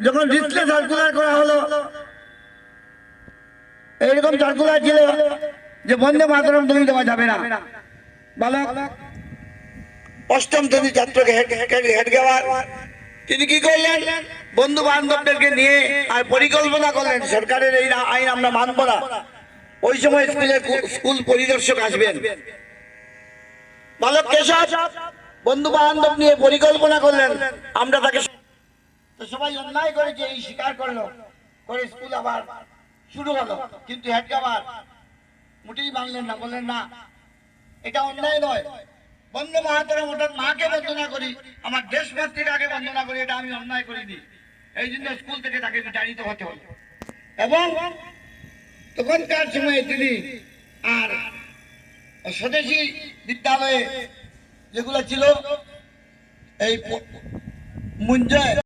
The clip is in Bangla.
যখন ডিসপ্লে সার্কুলার করা হলো, এইরকম সার্কুলার ছিল যে বন্দে মাতরম ধ্বনি দেওয়া যাবে না। বালক অষ্টম শ্রেণীর ছাত্রকে হেড গেওয়ার তিনি কি করলেন, বন্ধু বান্ধবদেরকে নিয়ে আর পরিকল্পনা করলেন সরকারের এই আইন আমরা মানব না। ওই সময় স্কুল পরিদর্শক আসবেন। বালক কেশব বন্ধু বান্ধব নিয়ে পরিকল্পনা করলেন আমরা তাকে, সবাই অন্যায় করেছে এই স্বীকার করলো, করে স্কুল আবার শুরু হলো। কিন্তু হেড গেওয়ার মোটেই মানলেন না, বললেন না এটা অন্যায় নয়, বন্দে মাতরম ওটার মাকে বন্দনা করি, আমার দেশ মাতৃকাকে বন্দনা করি, এটা আমি অন্যায় করিনি। এই জন্য স্কুল থেকে তাকে বিতাড়িত হতে হলো। এবং তখনকার সময়ে তিনি আর স্বদেশী বিদ্যালয়ে যেগুলো ছিল এই মুঞ্জয়